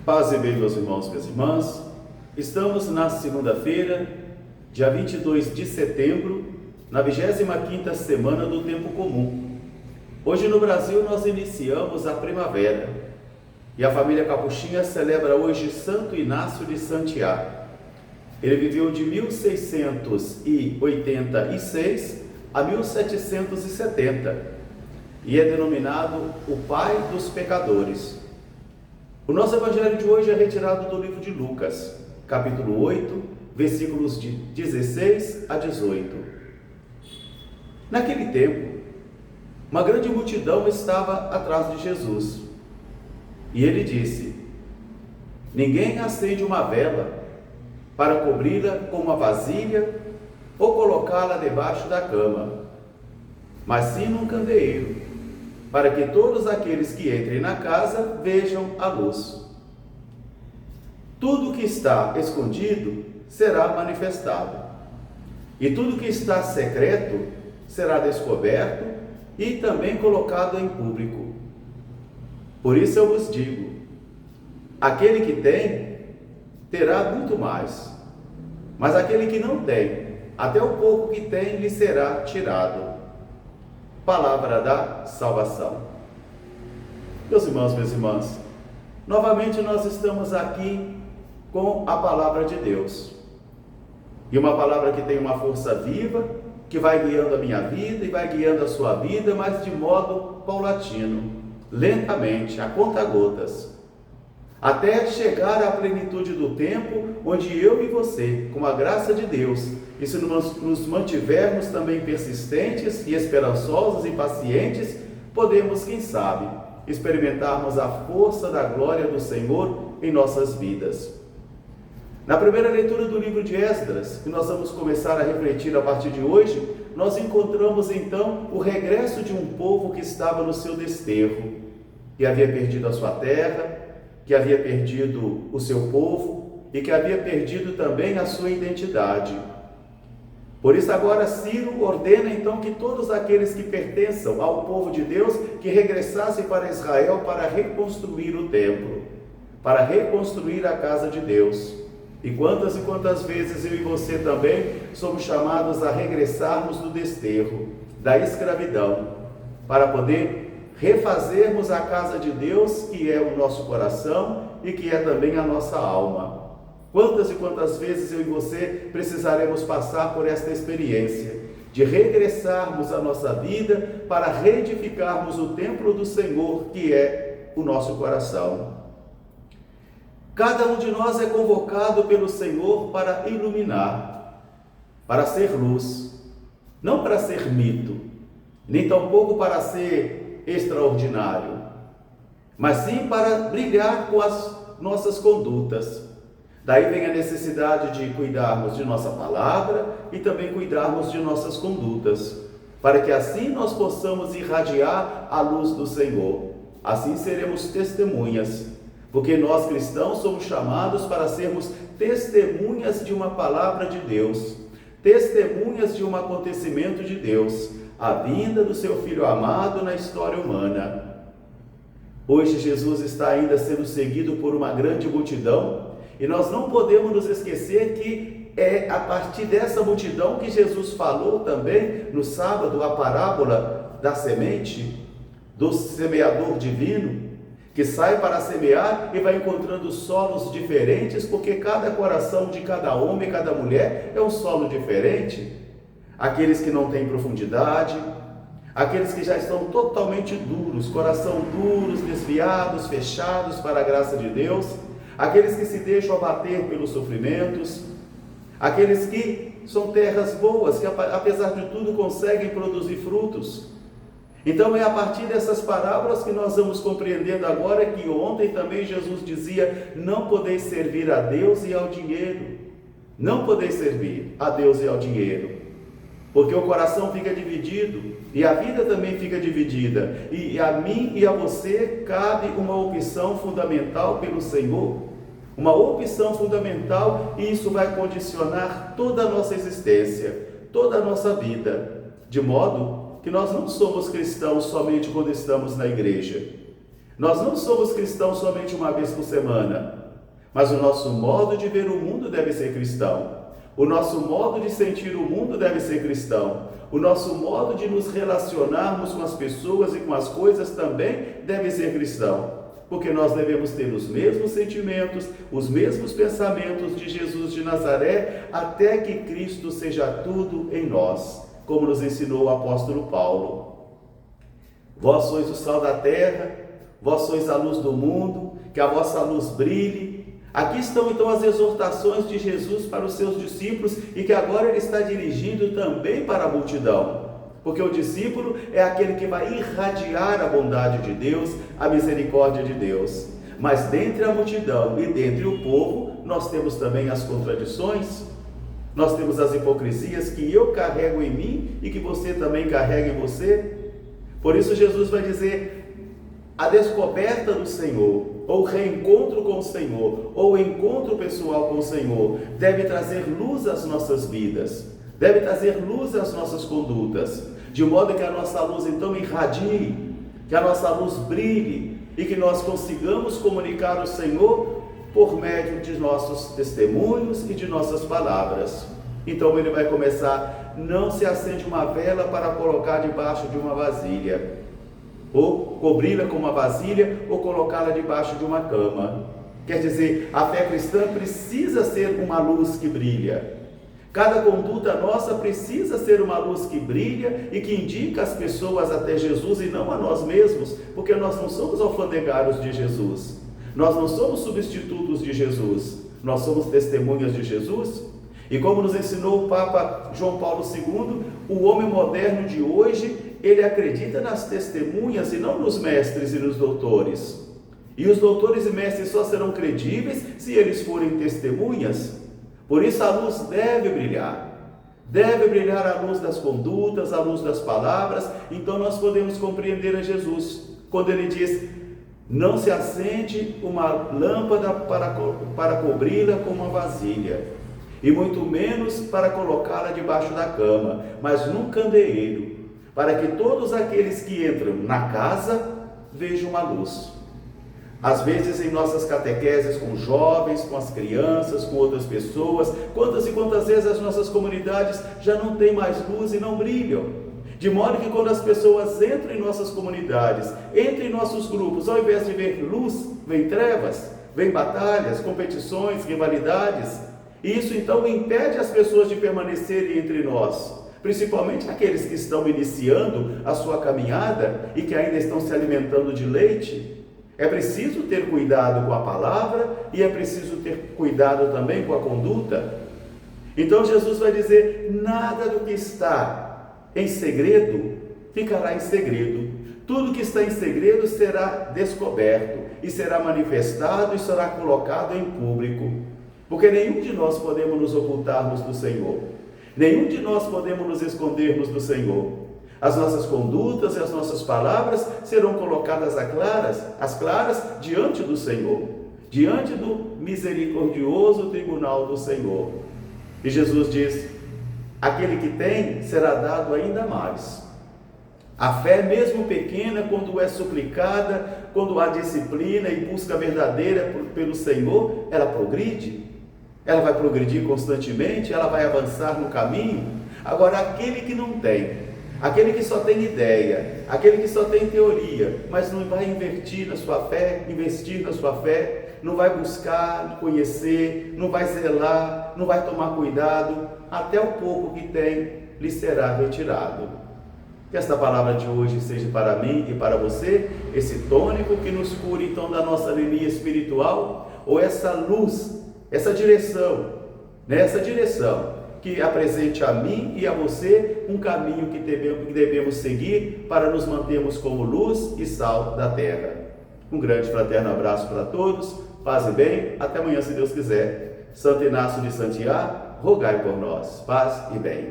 Paz e bem, meus irmãos e minhas irmãs. Estamos na segunda-feira, dia 22 de setembro, na 25ª semana do Tempo Comum. Hoje no Brasil nós iniciamos a primavera e a família Capuchinha celebra hoje Santo Inácio de Santiago. Ele viveu de 1686 a 1770 e é denominado o pai dos pecadores. O nosso evangelho de hoje é retirado do livro de Lucas, capítulo 8, versículos de 16 a 18. Naquele tempo, uma grande multidão estava atrás de Jesus. E ele disse: ninguém acende uma vela para cobri-la com uma vasilha ou colocá-la debaixo da cama, mas sim num candeeiro, para que todos aqueles que entrem na casa vejam a luz. Tudo que está escondido será manifestado, e tudo que está secreto será descoberto e também colocado em público. Por isso eu vos digo: aquele que tem, terá muito mais, mas aquele que não tem, até o pouco que tem lhe será tirado. Palavra da salvação. Meus irmãos, minhas irmãs, novamente nós estamos aqui com a palavra de Deus. E uma palavra que tem uma força viva, que vai guiando a minha vida e vai guiando a sua vida, mas de modo paulatino, lentamente, a conta-gotas, até chegar à plenitude do tempo, onde eu e você, com a graça de Deus, e se nos mantivermos também persistentes e esperançosos e pacientes, podemos, quem sabe, experimentarmos a força da glória do Senhor em nossas vidas. Na primeira leitura do livro de Esdras, que nós vamos começar a refletir a partir de hoje, nós encontramos então o regresso de um povo que estava no seu desterro, que havia perdido a sua terra, que havia perdido o seu povo e que havia perdido também a sua identidade. Por isso agora Ciro ordena então que todos aqueles que pertençam ao povo de Deus, que regressassem para Israel para reconstruir o templo, para reconstruir a casa de Deus. E quantas vezes eu e você também somos chamados a regressarmos do desterro, da escravidão, para poder refazermos a casa de Deus, que é o nosso coração e que é também a nossa alma. Quantas vezes eu e você precisaremos passar por esta experiência de regressarmos à nossa vida para reedificarmos o templo do Senhor, que é o nosso coração. Cada um de nós é convocado pelo Senhor para iluminar, para ser luz, não para ser mito, nem tampouco para ser extraordinário, mas sim para brilhar com as nossas condutas. Daí vem a necessidade de cuidarmos de nossa palavra e também cuidarmos de nossas condutas, para que assim nós possamos irradiar a luz do Senhor. Assim seremos testemunhas, porque nós cristãos somos chamados para sermos testemunhas de uma palavra de Deus, testemunhas de um acontecimento de Deus, a vinda do seu Filho amado na história humana. Hoje Jesus está ainda sendo seguido por uma grande multidão, e nós não podemos nos esquecer que é a partir dessa multidão que Jesus falou também no sábado a parábola da semente, do semeador divino, que sai para semear e vai encontrando solos diferentes, porque cada coração de cada homem, cada mulher é um solo diferente. Aqueles que não têm profundidade, aqueles que já estão totalmente duros, coração duros, desviados, fechados para a graça de Deus, aqueles que se deixam abater pelos sofrimentos, aqueles que são terras boas, que apesar de tudo conseguem produzir frutos. Então é a partir dessas parábolas que nós vamos compreendendo agora que ontem também Jesus dizia: não podeis servir a Deus e ao dinheiro. Não podeis servir a Deus e ao dinheiro, porque o coração fica dividido e a vida também fica dividida, e a mim e a você cabe uma opção fundamental pelo Senhor, uma opção fundamental, e isso vai condicionar toda a nossa existência, toda a nossa vida, de modo que nós não somos cristãos somente quando estamos na igreja, Nós não somos cristãos somente uma vez por semana, mas o nosso modo de ver o mundo deve ser cristão. O nosso modo de sentir o mundo deve ser cristão. O nosso modo de nos relacionarmos com as pessoas e com as coisas também deve ser cristão. Porque nós devemos ter os mesmos sentimentos, os mesmos pensamentos de Jesus de Nazaré, até que Cristo seja tudo em nós, como nos ensinou o apóstolo Paulo. Vós sois o sal da terra, vós sois a luz do mundo, que a vossa luz brilhe. Aqui estão então as exortações de Jesus para os seus discípulos e que agora ele está dirigindo também para a multidão. Porque o discípulo é aquele que vai irradiar a bondade de Deus, a misericórdia de Deus. Mas dentre a multidão e dentre o povo, nós temos também as contradições, nós temos as hipocrisias que eu carrego em mim e que você também carrega em você. Por isso Jesus vai dizer, a descoberta do Senhor, ou reencontro com o Senhor, ou encontro pessoal com o Senhor, deve trazer luz às nossas vidas, deve trazer luz às nossas condutas, de modo que a nossa luz então irradie, que a nossa luz brilhe, e que nós consigamos comunicar o Senhor por meio de nossos testemunhos e de nossas palavras. Então ele vai começar, não se acende uma vela para colocar debaixo de uma vasilha, ou cobri-la com uma vasilha, ou colocá-la debaixo de uma cama. Quer dizer, a fé cristã precisa ser uma luz que brilha. Cada conduta nossa precisa ser uma luz que brilha e que indica as pessoas até Jesus e não a nós mesmos, porque nós não somos alfandegários de Jesus, nós não somos substitutos de Jesus, nós somos testemunhas de Jesus. E como nos ensinou o Papa João Paulo II, o homem moderno de hoje, ele acredita nas testemunhas e não nos mestres e nos doutores. E os doutores e mestres só serão credíveis se eles forem testemunhas. Por isso a luz deve brilhar a luz das condutas, a luz das palavras. Então nós podemos compreender a Jesus, quando ele diz, não se acende uma lâmpada para cobri-la com uma vasilha, e muito menos para colocá-la debaixo da cama, mas num candeeiro, para que todos aqueles que entram na casa vejam a luz. Às vezes em nossas catequeses com jovens, com as crianças, com outras pessoas, quantas e quantas vezes as nossas comunidades já não têm mais luz e não brilham. De modo que quando as pessoas entram em nossas comunidades, entram em nossos grupos, ao invés de ver luz, vem trevas, vem batalhas, competições, rivalidades. E isso então impede as pessoas de permanecerem entre nós, principalmente aqueles que estão iniciando a sua caminhada e que ainda estão se alimentando de leite. É preciso ter cuidado com a palavra e é preciso ter cuidado também com a conduta. Então Jesus vai dizer, nada do que está em segredo ficará em segredo. Tudo que está em segredo será descoberto e será manifestado e será colocado em público. Porque nenhum de nós podemos nos ocultarmos do Senhor. Nenhum de nós podemos nos escondermos do Senhor. As nossas condutas e as nossas palavras serão colocadas às claras diante do Senhor, diante do misericordioso tribunal do Senhor. E Jesus diz, aquele que tem será dado ainda mais. A fé, mesmo pequena, quando é suplicada, quando há disciplina e busca verdadeira pelo Senhor, ela progride. Ela vai progredir constantemente, ela vai avançar no caminho. Agora, aquele que não tem, aquele que só tem ideia, aquele que só tem teoria, mas não vai investir na sua fé, não vai buscar conhecer, não vai zelar, não vai tomar cuidado, até o pouco que tem lhe será retirado. Que esta palavra de hoje seja para mim e para você, esse tônico que nos cure então da nossa anemia espiritual, ou essa luz, essa direção, que apresente a mim e a você um caminho que devemos seguir para nos mantermos como luz e sal da terra. Um grande fraterno abraço para todos, paz e bem, até amanhã se Deus quiser. Santo Inácio de Santiago, rogai por nós, paz e bem.